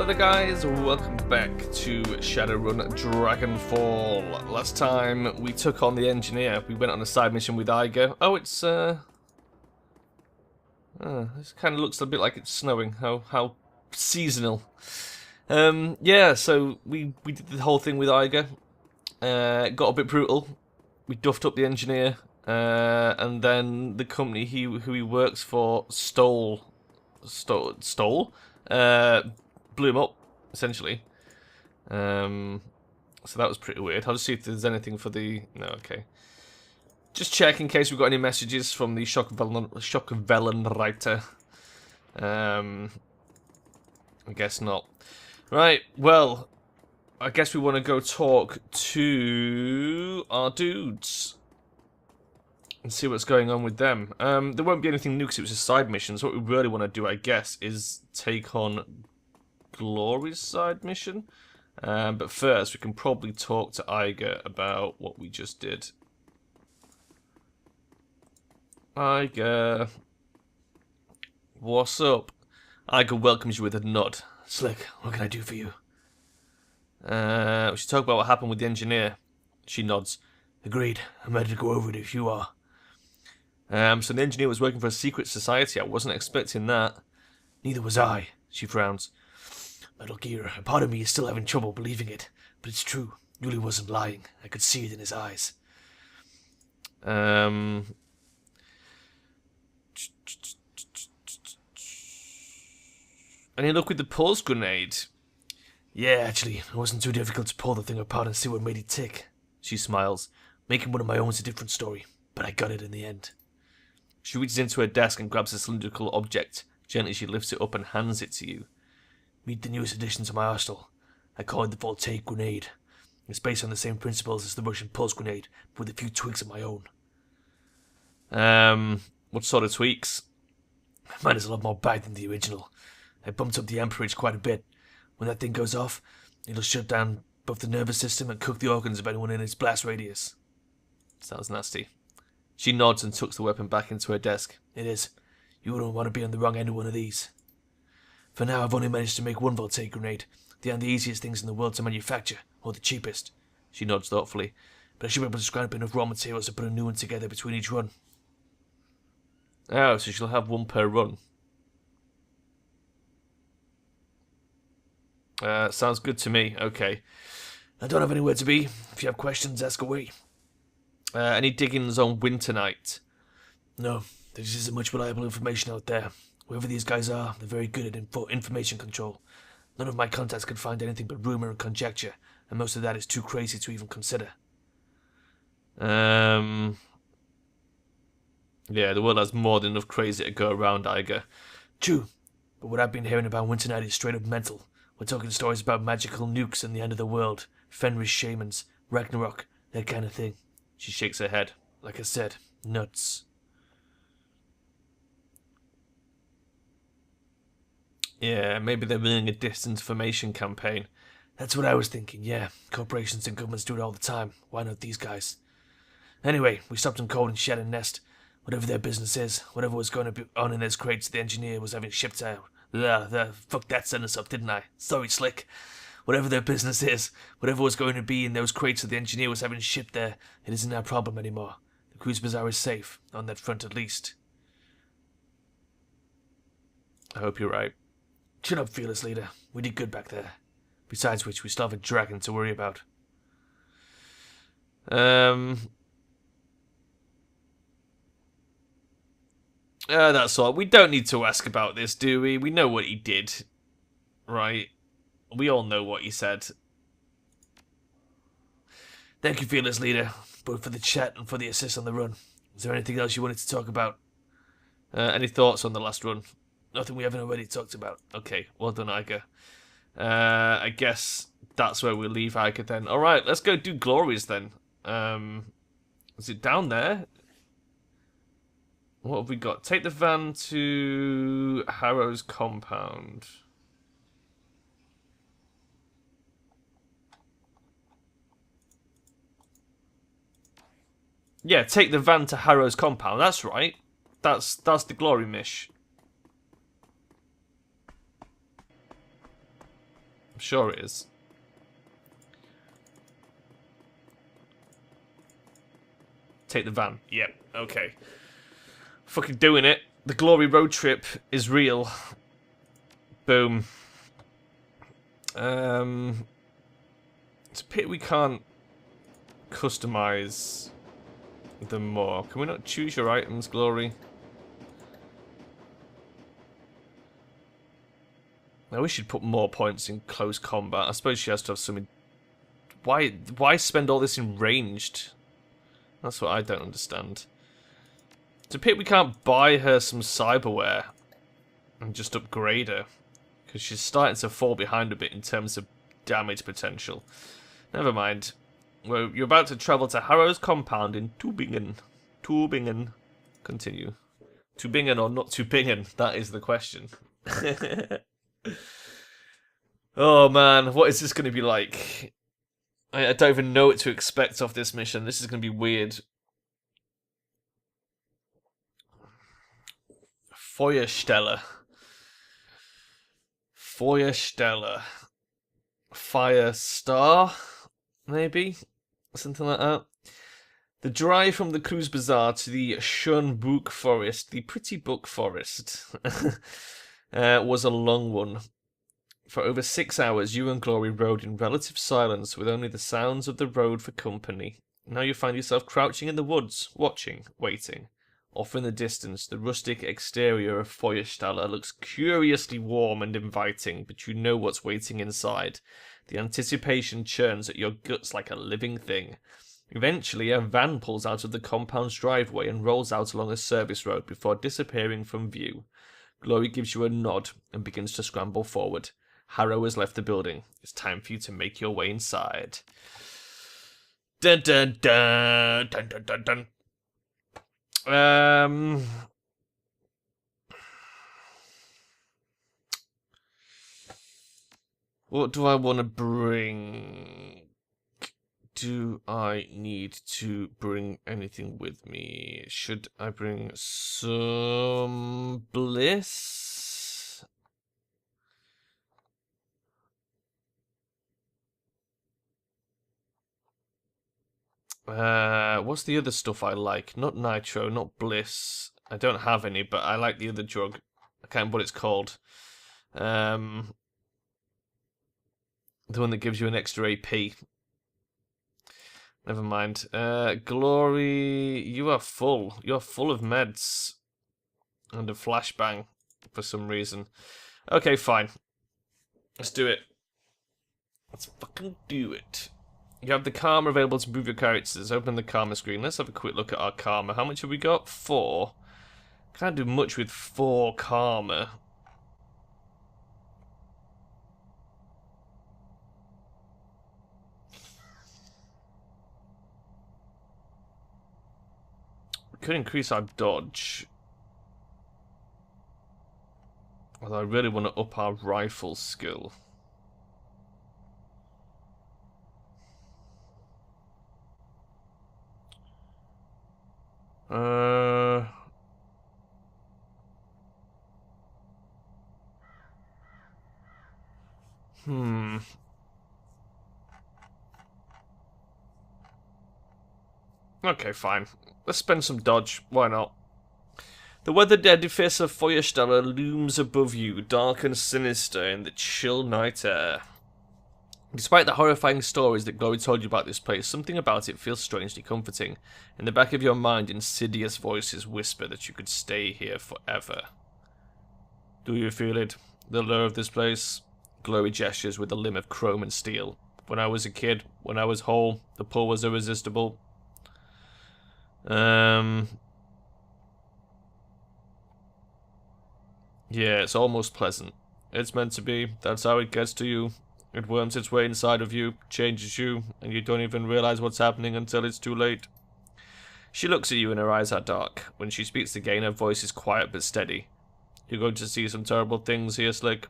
Hello there guys, welcome back to Shadowrun Dragonfall. Last time we took on the engineer, we went on a side mission with Iger. Oh, it's this kind of looks a bit like it's snowing. How seasonal. Yeah, so we did the whole thing with Iger. Got a bit brutal. We duffed up the engineer, and then the company who he works for stole. Blew him up, essentially. So that was pretty weird. I'll just see if there's anything for the... No, okay. Just check in case we've got any messages from the Schockwellenreiter. I guess not. Right, well, I guess we want to go talk to our dudes and see what's going on with them. There won't be anything new because it was just side missions. What we really want to do, I guess, is take on Glory's side mission. But first, we can probably talk to Iger about what we just did. Iger, what's up? Iger welcomes you with a nod. Slick, what can I do for you? We should talk about what happened with the engineer. She nods. Agreed. I'm ready to go over it if you are. So the engineer was working for a secret society. I wasn't expecting that. Neither was I. She frowns. Metal Gear, a part of me is still having trouble believing it, but it's true. Yuli wasn't lying. I could see it in his eyes. Any luck with the pulse grenade? Yeah, actually, it wasn't too difficult to pull the thing apart and see what made it tick. She smiles. Making one of my own is a different story, but I got it in the end. She reaches into her desk and grabs a cylindrical object. Gently, she lifts it up and hands it to you. Meet the newest addition to my arsenal. I call it the Voltaic grenade. It's based on the same principles as the Russian pulse grenade, but with a few tweaks of my own. What sort of tweaks? Mine is a lot more bad than the original. I bumped up the amperage quite a bit. When that thing goes off, it'll shut down both the nervous system and cook the organs of anyone in its blast radius. Sounds nasty. She nods and tucks the weapon back into her desk. It is. You wouldn't want to be on the wrong end of one of these. For now, I've only managed to make one Voltaic grenade. They aren't the easiest things in the world to manufacture, or the cheapest. She nods thoughtfully. But I should be able to scrounge up enough raw materials to put a new one together between each run. Oh, so she'll have one per run. Sounds good to me. Okay. I don't have anywhere to be. If you have questions, ask away. Any diggings on Winter Night? No, there just isn't much reliable information out there. Whoever these guys are, they're very good at information control. None of my contacts could find anything but rumor and conjecture, and most of that is too crazy to even consider. Yeah, the world has more than enough crazy to go around, Iger. True, but what I've been hearing about Winter Night is straight up mental. We're talking stories about magical nukes and the end of the world, Fenris shamans, Ragnarok, that kind of thing. She shakes her head. Like I said, nuts. Yeah, maybe they're running a disinformation campaign. That's what I was thinking, yeah. Corporations and governments do it all the time. Why not these guys? Anyway, we stopped them cold and shed and nest. Whatever their business is, whatever was going to be on in those crates the engineer was having shipped out. Fuck that, sent us up, didn't I? Sorry, Slick. Whatever their business is, whatever was going to be in those crates that the engineer was having shipped there, it isn't our problem anymore. The cruise bazaar is safe, on that front at least. I hope you're right. Shut up, fearless leader. We did good back there. Besides which, we still have a dragon to worry about. That's all. We don't need to ask about this, do we? We know what he did. Right? We all know what he said. Thank you, fearless leader, both for the chat and for the assist on the run. Is there anything else you wanted to talk about? Any thoughts on the last run? Nothing we haven't already talked about. Okay, well done, Iger. I guess that's where we'll leave Iger then. Alright, let's go do Glories then. Is it down there? What have we got? Take the van to Harrow's compound. Yeah, take the van to Harrow's compound. That's right. That's the glory mish. sure it is. Take the van. Yep, okay. Fucking doing it. The glory road trip is real. Boom. It's a pity we can't customize them more. Can we not choose your items, Glory? I wish you'd put more points in close combat. I suppose she has to have something. Why spend all this in ranged? That's what I don't understand. It's a pity we can't buy her some cyberware and just upgrade her, because she's starting to fall behind a bit in terms of damage potential. Never mind. Well, you're about to travel to Harrow's compound in Tübingen. Tübingen. Continue. Tübingen or not Tübingen? That is the question. Oh man, what is this going to be like? I don't even know what to expect off this mission. This is going to be weird. Feuersteller. Feuersteller. Fire Star, maybe? Something like that. The drive from the Cruise Bazaar to the Schönbuch Forest, the Pretty Book Forest, was a long one. For over 6 hours, you and Glory rode in relative silence with only the sounds of the road for company. Now you find yourself crouching in the woods, watching, waiting. Off in the distance, the rustic exterior of Feuerstaller looks curiously warm and inviting, but you know what's waiting inside. The anticipation churns at your guts like a living thing. Eventually, a van pulls out of the compound's driveway and rolls out along a service road before disappearing from view. Glory gives you a nod and begins to scramble forward. Harrow has left the building. It's time for you to make your way inside. Dun dun dun dun dun dun dun. What do I want to bring? Do I need to bring anything with me? Should I bring some bliss? What's the other stuff I like? Not nitro, not bliss. I don't have any, but I like the other drug. I can't remember what it's called. The one that gives you an extra AP. Never mind. Glory, you are full. You are full of meds. And a flashbang, for some reason. Okay, fine. Let's do it. Let's fucking do it. You have the karma available to move your characters. Open the karma screen. Let's have a quick look at our karma. How much have we got? 4. Can't do much with 4 karma. We could increase our dodge. Although I really want to up our rifle skill. Okay, fine. Let's spend some dodge. Why not? The weathered edifice of Feuersteller looms above you, dark and sinister in the chill night air. Despite the horrifying stories that Glory told you about this place, something about it feels strangely comforting. In the back of your mind, insidious voices whisper that you could stay here forever. Do you feel it? The lure of this place? Glory gestures with a limb of chrome and steel. When I was a kid, when I was whole, the pull was irresistible. Yeah, it's almost pleasant. It's meant to be. That's how it gets to you. It worms its way inside of you, changes you, and you don't even realize what's happening until it's too late. She looks at you and her eyes are dark. When she speaks again, her voice is quiet but steady. You're going to see some terrible things here, Slick.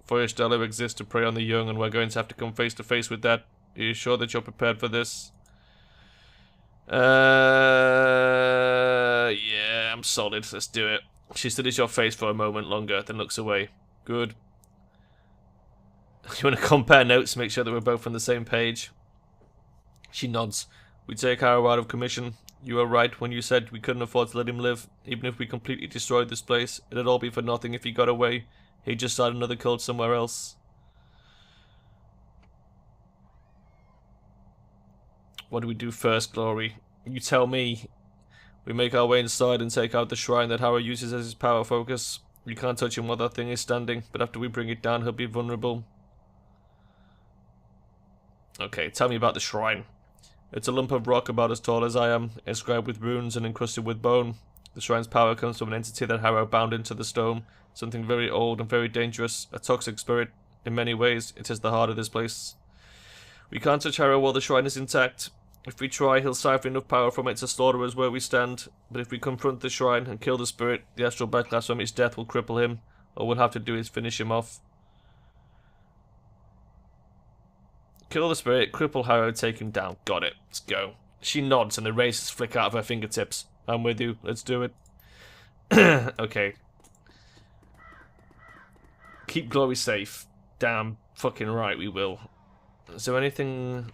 Feuersteller exists to prey on the young, and we're going to have to come face to face with that. Are you sure that you're prepared for this? Yeah, I'm solid. Let's do it. She studies your face for a moment longer, then looks away. Good. You want to compare notes, make sure that we're both on the same page? She nods. We take Harrow out of commission. You were right when you said we couldn't afford to let him live. Even if we completely destroyed this place, it'd all be for nothing if he got away. He'd just start another cult somewhere else. What do we do first, Glory? You tell me. We make our way inside and take out the shrine that Harrow uses as his power focus. We can't touch him while that thing is standing, but after we bring it down, he'll be vulnerable. Okay, tell me about the shrine. It's a lump of rock about as tall as I am, inscribed with runes and encrusted with bone. The shrine's power comes from an entity that Harrow bound into the stone, something very old and very dangerous, a toxic spirit. In many ways, it is the heart of this place. We can't touch Harrow while the shrine is intact. If we try, he'll siphon enough power from it to slaughter us where we stand, but if we confront the shrine and kill the spirit, the astral backlash from its death will cripple him. All we'll have to do is finish him off. Kill the spirit, cripple Harrow, take him down. Got it. Let's go. She nods and the razors flick out of her fingertips. I'm with you. Let's do it. Okay. Keep Glory safe. Damn fucking right we will. Is there anything...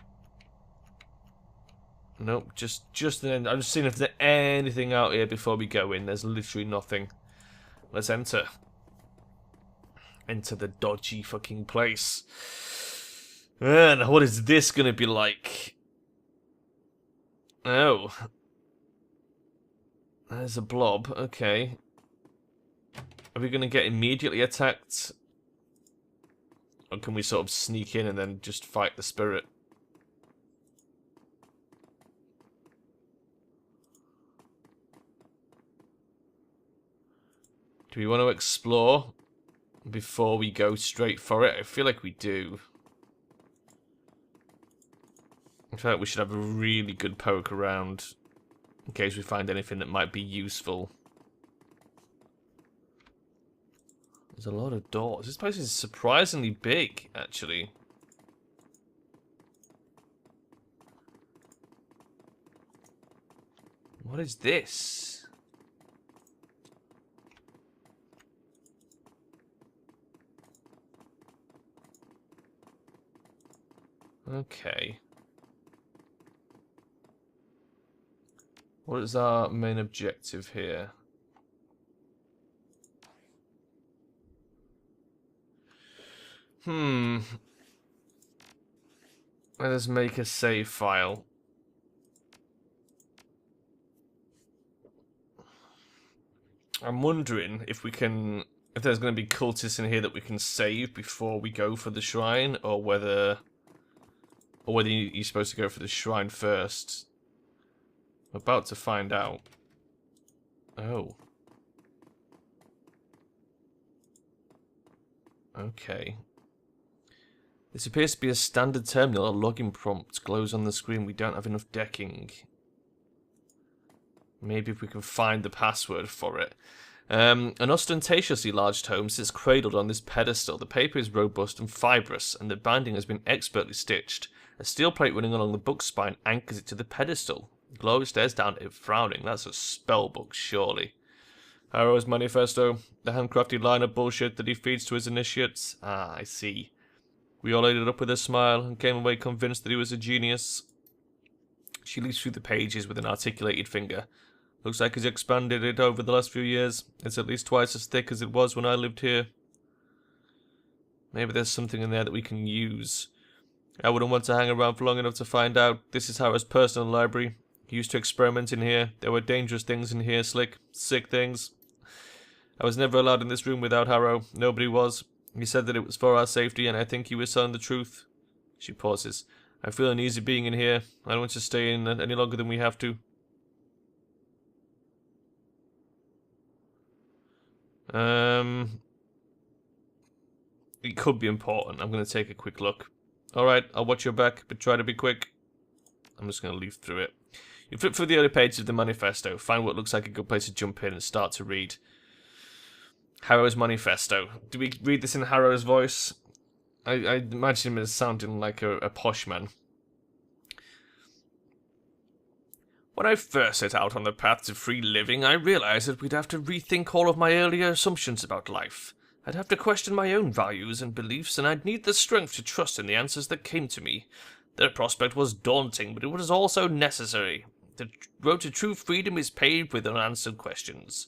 Nope, just an... I'm just seeing if there's anything out here before we go in. There's literally nothing. Let's enter. Enter the dodgy fucking place. And what is this gonna be like? Oh. There's a blob, okay. Are we gonna get immediately attacked? Or can we sort of sneak in and then just fight the spirit? Do we want to explore before we go straight for it? I feel like we do. I feel like we should have a really good poke around in case we find anything that might be useful. There's a lot of doors. This place is surprisingly big, actually. What is this? Okay. What is our main objective here? Let us make a save file. I'm wondering if we can... if there's going to be cultists in here that we can save before we go for the shrine, or whether you're supposed to go for the shrine first. I'm about to find out. Oh. Okay. This appears to be a standard terminal. A login prompt glows on the screen. We don't have enough decking. Maybe if we can find the password for it. An ostentatiously large tome sits cradled on this pedestal. The paper is robust and fibrous, and the binding has been expertly stitched. A steel plate running along the book spine anchors it to the pedestal. Glory stares down at it, frowning. That's a spell book, surely. Harrow's manifesto, the handcrafted line of bullshit that he feeds to his initiates. Ah, I see. We all ate it up with a smile and came away convinced that he was a genius. She leaps through the pages with an articulated finger. Looks like he's expanded it over the last few years. It's at least twice as thick as it was when I lived here. Maybe there's something in there that we can use. I wouldn't want to hang around for long enough to find out. This is Harrow's personal library. He used to experiment in here. There were dangerous things in here, Slick. Sick things. I was never allowed in this room without Harrow. Nobody was. He said that it was for our safety, and I think he was telling the truth. She pauses. I feel uneasy being in here. I don't want to stay in any longer than we have to. It could be important. I'm going to take a quick look. Alright, I'll watch your back, but try to be quick. I'm just going to leaf through it. You flip through the early pages of the manifesto, find what looks like a good place to jump in and start to read. Harrow's manifesto. Do we read this in Harrow's voice? I imagine him as sounding like a posh man. When I first set out on the path to free living, I realized that we'd have to rethink all of my earlier assumptions about life. I'd have to question my own values and beliefs, and I'd need the strength to trust in the answers that came to me. The prospect was daunting, but it was also necessary. The road to true freedom is paved with unanswered questions.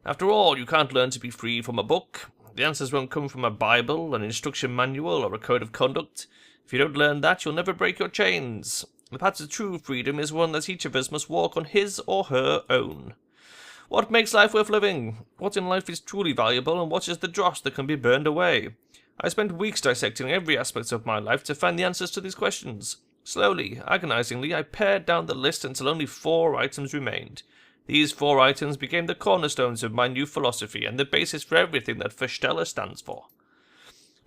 After all, you can't learn to be free from a book. The answers won't come from a Bible, an instruction manual, or a code of conduct. If you don't learn that, you'll never break your chains. The path to true freedom is one that each of us must walk on his or her own. What makes life worth living? What in life is truly valuable, and what is the dross that can be burned away? I spent weeks dissecting every aspect of my life to find the answers to these questions. Slowly, agonizingly, I pared down the list until only 4 items remained. These 4 items became the cornerstones of my new philosophy and the basis for everything that Verstella stands for.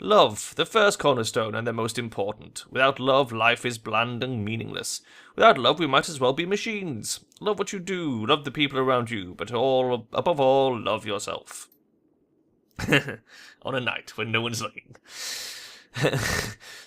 Love, the first cornerstone and the most important. Without love, life is bland and meaningless. Without love, we might as well be machines. Love what you do, love the people around you, but above all, love yourself. On a night when no one's looking.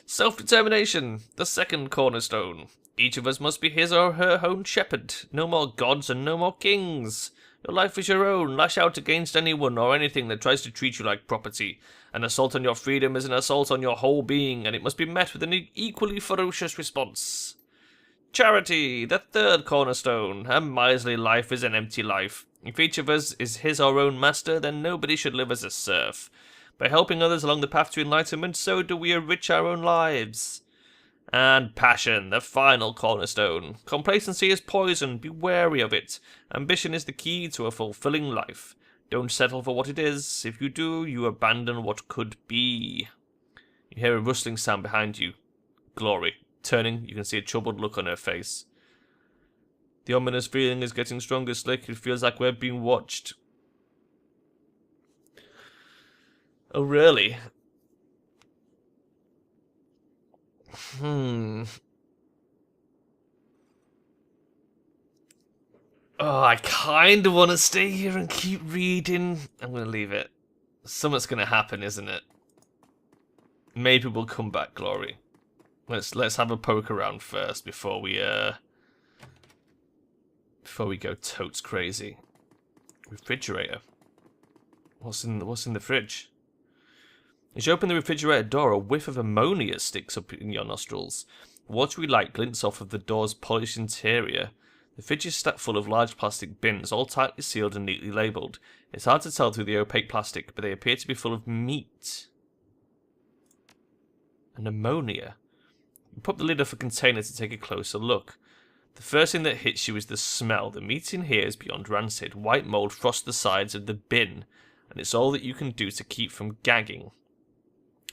Self-determination, the second cornerstone. Each of us must be his or her own shepherd. No more gods and no more kings. Your life is your own. Lash out against anyone or anything that tries to treat you like property. An assault on your freedom is an assault on your whole being, and it must be met with an equally ferocious response. Charity, the third cornerstone. A miserly life is an empty life. If each of us is his or own master, then nobody should live as a serf. By helping others along the path to enlightenment, so do we enrich our own lives. And passion, the final cornerstone. Complacency is poison, be wary of it. Ambition is the key to a fulfilling life. Don't settle for what it is. If you do, you abandon what could be. You hear a rustling sound behind you. Glory. Turning, you can see a troubled look on her face. The ominous feeling is getting stronger, Slick. It feels like we're being watched. Oh, really? Oh, I kind of want to stay here and keep reading. I'm going to leave it. Something's going to happen, isn't it? Maybe we'll come back, Glory. Let's have a poke around first before we go totes crazy. Refrigerator. What's in the fridge? As you open the refrigerator door, a whiff of ammonia sticks up in your nostrils. Watery light glints off of the door's polished interior. The fridge is stacked full of large plastic bins, all tightly sealed and neatly labelled. It's hard to tell through the opaque plastic, but they appear to be full of meat. And ammonia. You pop the lid off a container to take a closer look. The first thing that hits you is the smell. The meat in here is beyond rancid. White mould frosts the sides of the bin, and it's all that you can do to keep from gagging.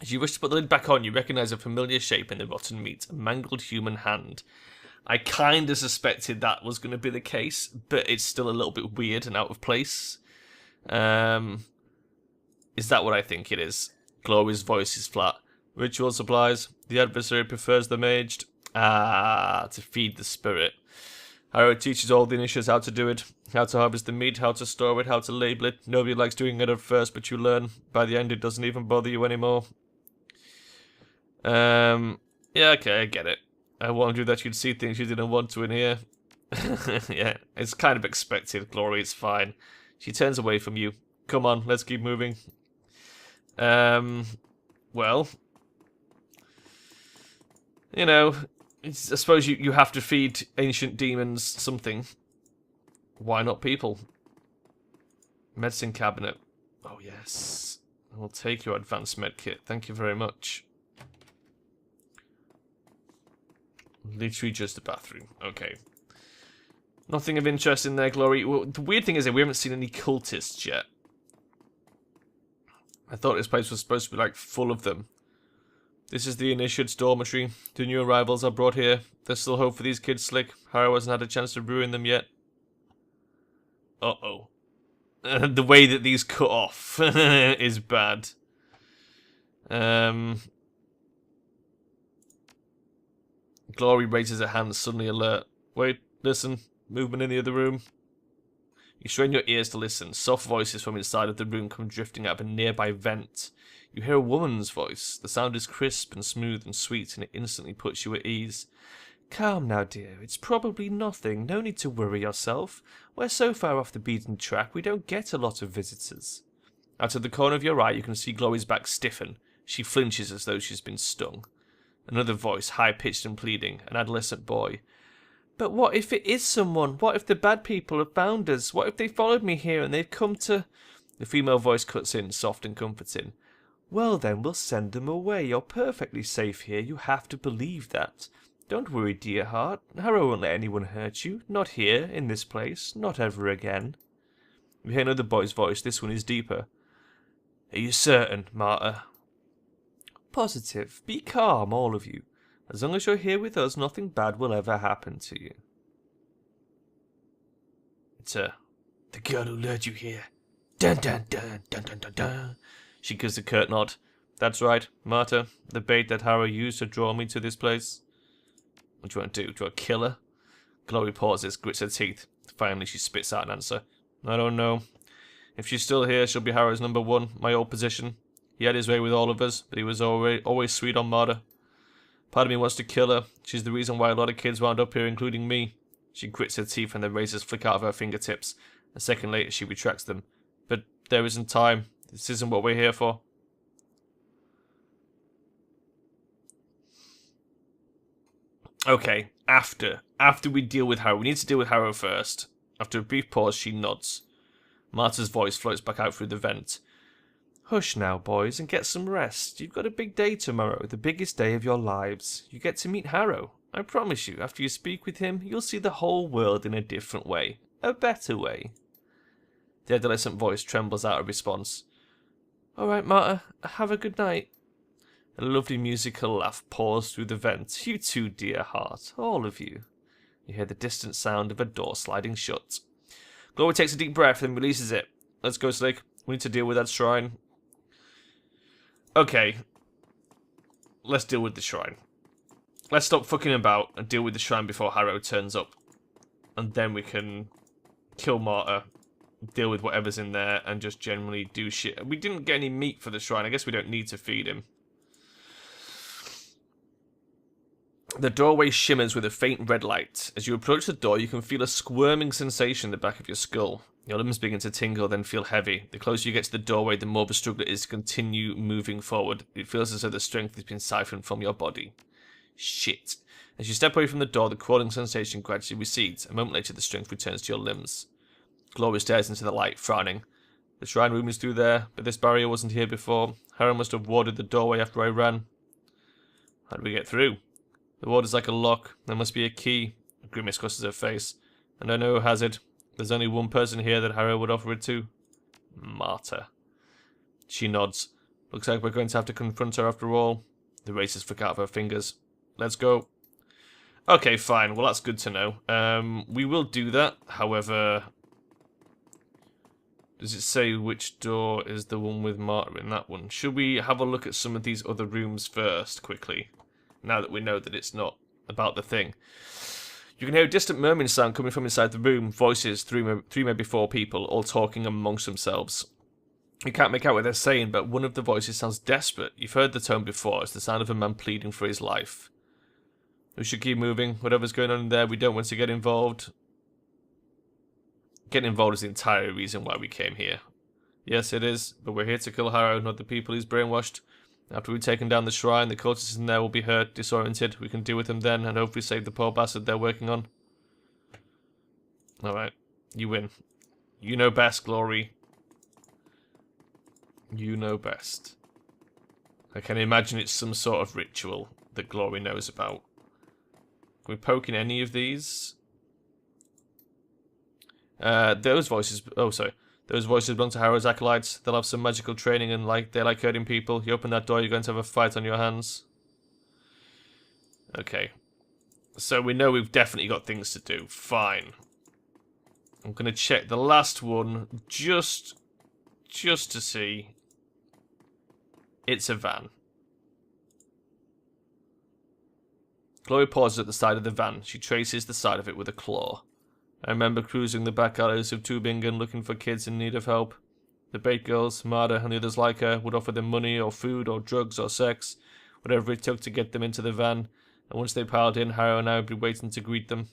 As you wish to put the lid back on, you recognise a familiar shape in the rotten meat, a mangled human hand. I kind of suspected that was going to be the case, but it's still a little bit weird and out of place. Is that what I think it is? Glory's voice is flat. Ritual supplies. The adversary prefers them aged. To feed the spirit. Harrow teaches all the initiates how to do it. How to harvest the meat, how to store it, how to label it. Nobody likes doing it at first, but you learn. By the end, it doesn't even bother you anymore. Yeah, okay, I get it. I warned you that you'd see things you didn't want to in here. Yeah, it's kind of expected, Glory, it's fine. She turns away from you. Come on, let's keep moving. Well, you know, I suppose you have to feed ancient demons something. Why not people? Medicine cabinet. Oh, yes. I will take your advanced med kit. Thank you very much. Literally just a bathroom. Okay. Nothing of interest in there, Glory. Well, the weird thing is that we haven't seen any cultists yet. I thought this place was supposed to be, like, full of them. This is the initiate's dormitory. The new arrivals are brought here. There's still hope for these kids, Slick. Harrow hasn't had a chance to ruin them yet. Uh-oh. The way that these cut off is bad. Glory raises her hands, suddenly alert. Wait, listen. Movement in the other room. You strain your ears to listen. Soft voices from inside of the room come drifting out of a nearby vent. You hear a woman's voice. The sound is crisp and smooth and sweet, and it instantly puts you at ease. Calm now, dear. It's probably nothing. No need to worry yourself. We're so far off the beaten track, we don't get a lot of visitors. Out of the corner of your eye, you can see Glory's back stiffen. She flinches as though she's been stung. Another voice, high-pitched and pleading, an adolescent boy. But what if it is someone? What if the bad people have found us? What if they followed me here and they've come to... The female voice cuts in, soft and comforting. Well then, we'll send them away. You're perfectly safe here. You have to believe that. Don't worry, dear heart. Harrow won't let anyone hurt you. Not here, in this place. Not ever again. We hear another boy's voice. This one is deeper. Are you certain, Marta? Positive. Be calm, all of you. As long as you're here with us, nothing bad will ever happen to you. It's the girl who lured you here. Dun dun dun dun dun dun dun. She gives a curt nod. That's right, Marta. The bait that Harrow used to draw me to this place. What do you want to do? Do you want to kill her? Glory pauses, grits her teeth. Finally, she spits out an answer. I don't know. If she's still here, she'll be Harrow's number one, my old position. He had his way with all of us, but he was always sweet on Marta. Part of me wants to kill her. She's the reason why a lot of kids wound up here, including me. She grits her teeth and the razors flick out of her fingertips. A second later, she retracts them. But there isn't time. This isn't what we're here for. Okay, after we deal with Harrow. We need to deal with Harrow first. After a brief pause, she nods. Marta's voice floats back out through the vent. Hush now, boys, and get some rest. You've got a big day tomorrow, the biggest day of your lives. You get to meet Harrow. I promise you, after you speak with him, you'll see the whole world in a different way. A better way. The adolescent voice trembles out a response. All right, Marta, have a good night. A lovely musical laugh pours through the vent. You too, dear heart, all of you. You hear the distant sound of a door sliding shut. Glory takes a deep breath and releases it. Let's go, Slick. We need to deal with that shrine. Okay. Let's deal with the shrine. Let's stop fucking about and deal with the shrine before Harrow turns up. And then we can kill Marta, deal with whatever's in there, and just generally do shit. We didn't get any meat for the shrine. I guess we don't need to feed him. The doorway shimmers with a faint red light. As you approach the door, you can feel a squirming sensation in the back of your skull. Your limbs begin to tingle, then feel heavy. The closer you get to the doorway, the more of a struggle it is to continue moving forward. It feels as though the strength has been siphoned from your body. Shit. As you step away from the door, the crawling sensation gradually recedes. A moment later, the strength returns to your limbs. Glory stares into the light, frowning. The shrine room is through there, but this barrier wasn't here before. Harrow must have warded the doorway after I ran. How did we get through? The ward is like a lock. There must be a key. A grimace crosses her face. And I know who has it. There's only one person here that Harrow would offer it to. Marta. She nods. Looks like we're going to have to confront her after all. The razors flick out of her fingers. Let's go. Okay, fine. Well, that's good to know. We will do that. However, does it say which door is the one with Marta in that one? Should we have a look at some of these other rooms first, quickly? Now that we know that it's not about the thing. You can hear a distant murmuring sound coming from inside the room. Voices, three maybe four people, all talking amongst themselves. You can't make out what they're saying, but one of the voices sounds desperate. You've heard the tone before. It's the sound of a man pleading for his life. We should keep moving. Whatever's going on in there, we don't want to get involved. Getting involved is the entire reason why we came here. Yes, it is, but we're here to kill Harrow, not the people he's brainwashed. After we've taken down the shrine, the cultists in there will be hurt, disoriented. We can deal with them then, and hopefully save the poor bastard they're working on. Alright, you win. You know best, Glory. You know best. I can imagine it's some sort of ritual that Glory knows about. Can we poke in any of these? Those voices... Oh, sorry. Those voices belong to Harrow's acolytes. They'll have some magical training and they like hurting people. You open that door, you're going to have a fight on your hands. Okay. So we know we've definitely got things to do. Fine. I'm going to check the last one just to see. It's a van. Chloe pauses at the side of the van. She traces the side of it with a claw. I remember cruising the back alleys of Tübingen looking for kids in need of help. The bait girls, Marta and the others like her, would offer them money or food or drugs or sex, whatever it took to get them into the van, and once they piled in, Harrow and I would be waiting to greet them.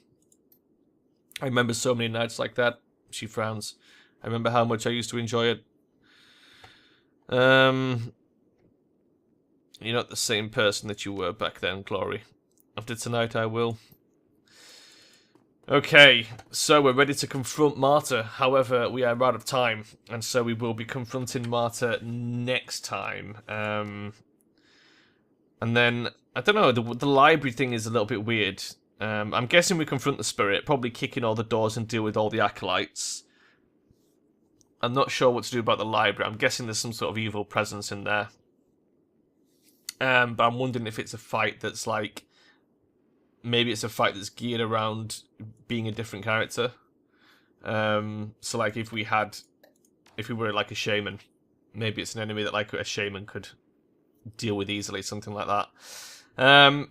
I remember so many nights like that. She frowns. I remember how much I used to enjoy it. You're not the same person that you were back then, Glory. After tonight, I will. Okay, so we're ready to confront Marta. However, we are out of time, and so we will be confronting Marta next time. And then, I don't know, the library thing is a little bit weird. I'm guessing we confront the spirit, probably kicking all the doors and deal with all the acolytes. I'm not sure what to do about the library. I'm guessing there's some sort of evil presence in there. But I'm wondering if it's a fight that's like... Maybe it's a fight that's geared around being a different character. So like if we were like a shaman, maybe it's an enemy that like a shaman could deal with easily, something like that.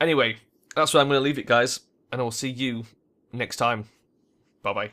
Anyway, that's where I'm going to leave it, guys. And I will see you next time. Bye-bye.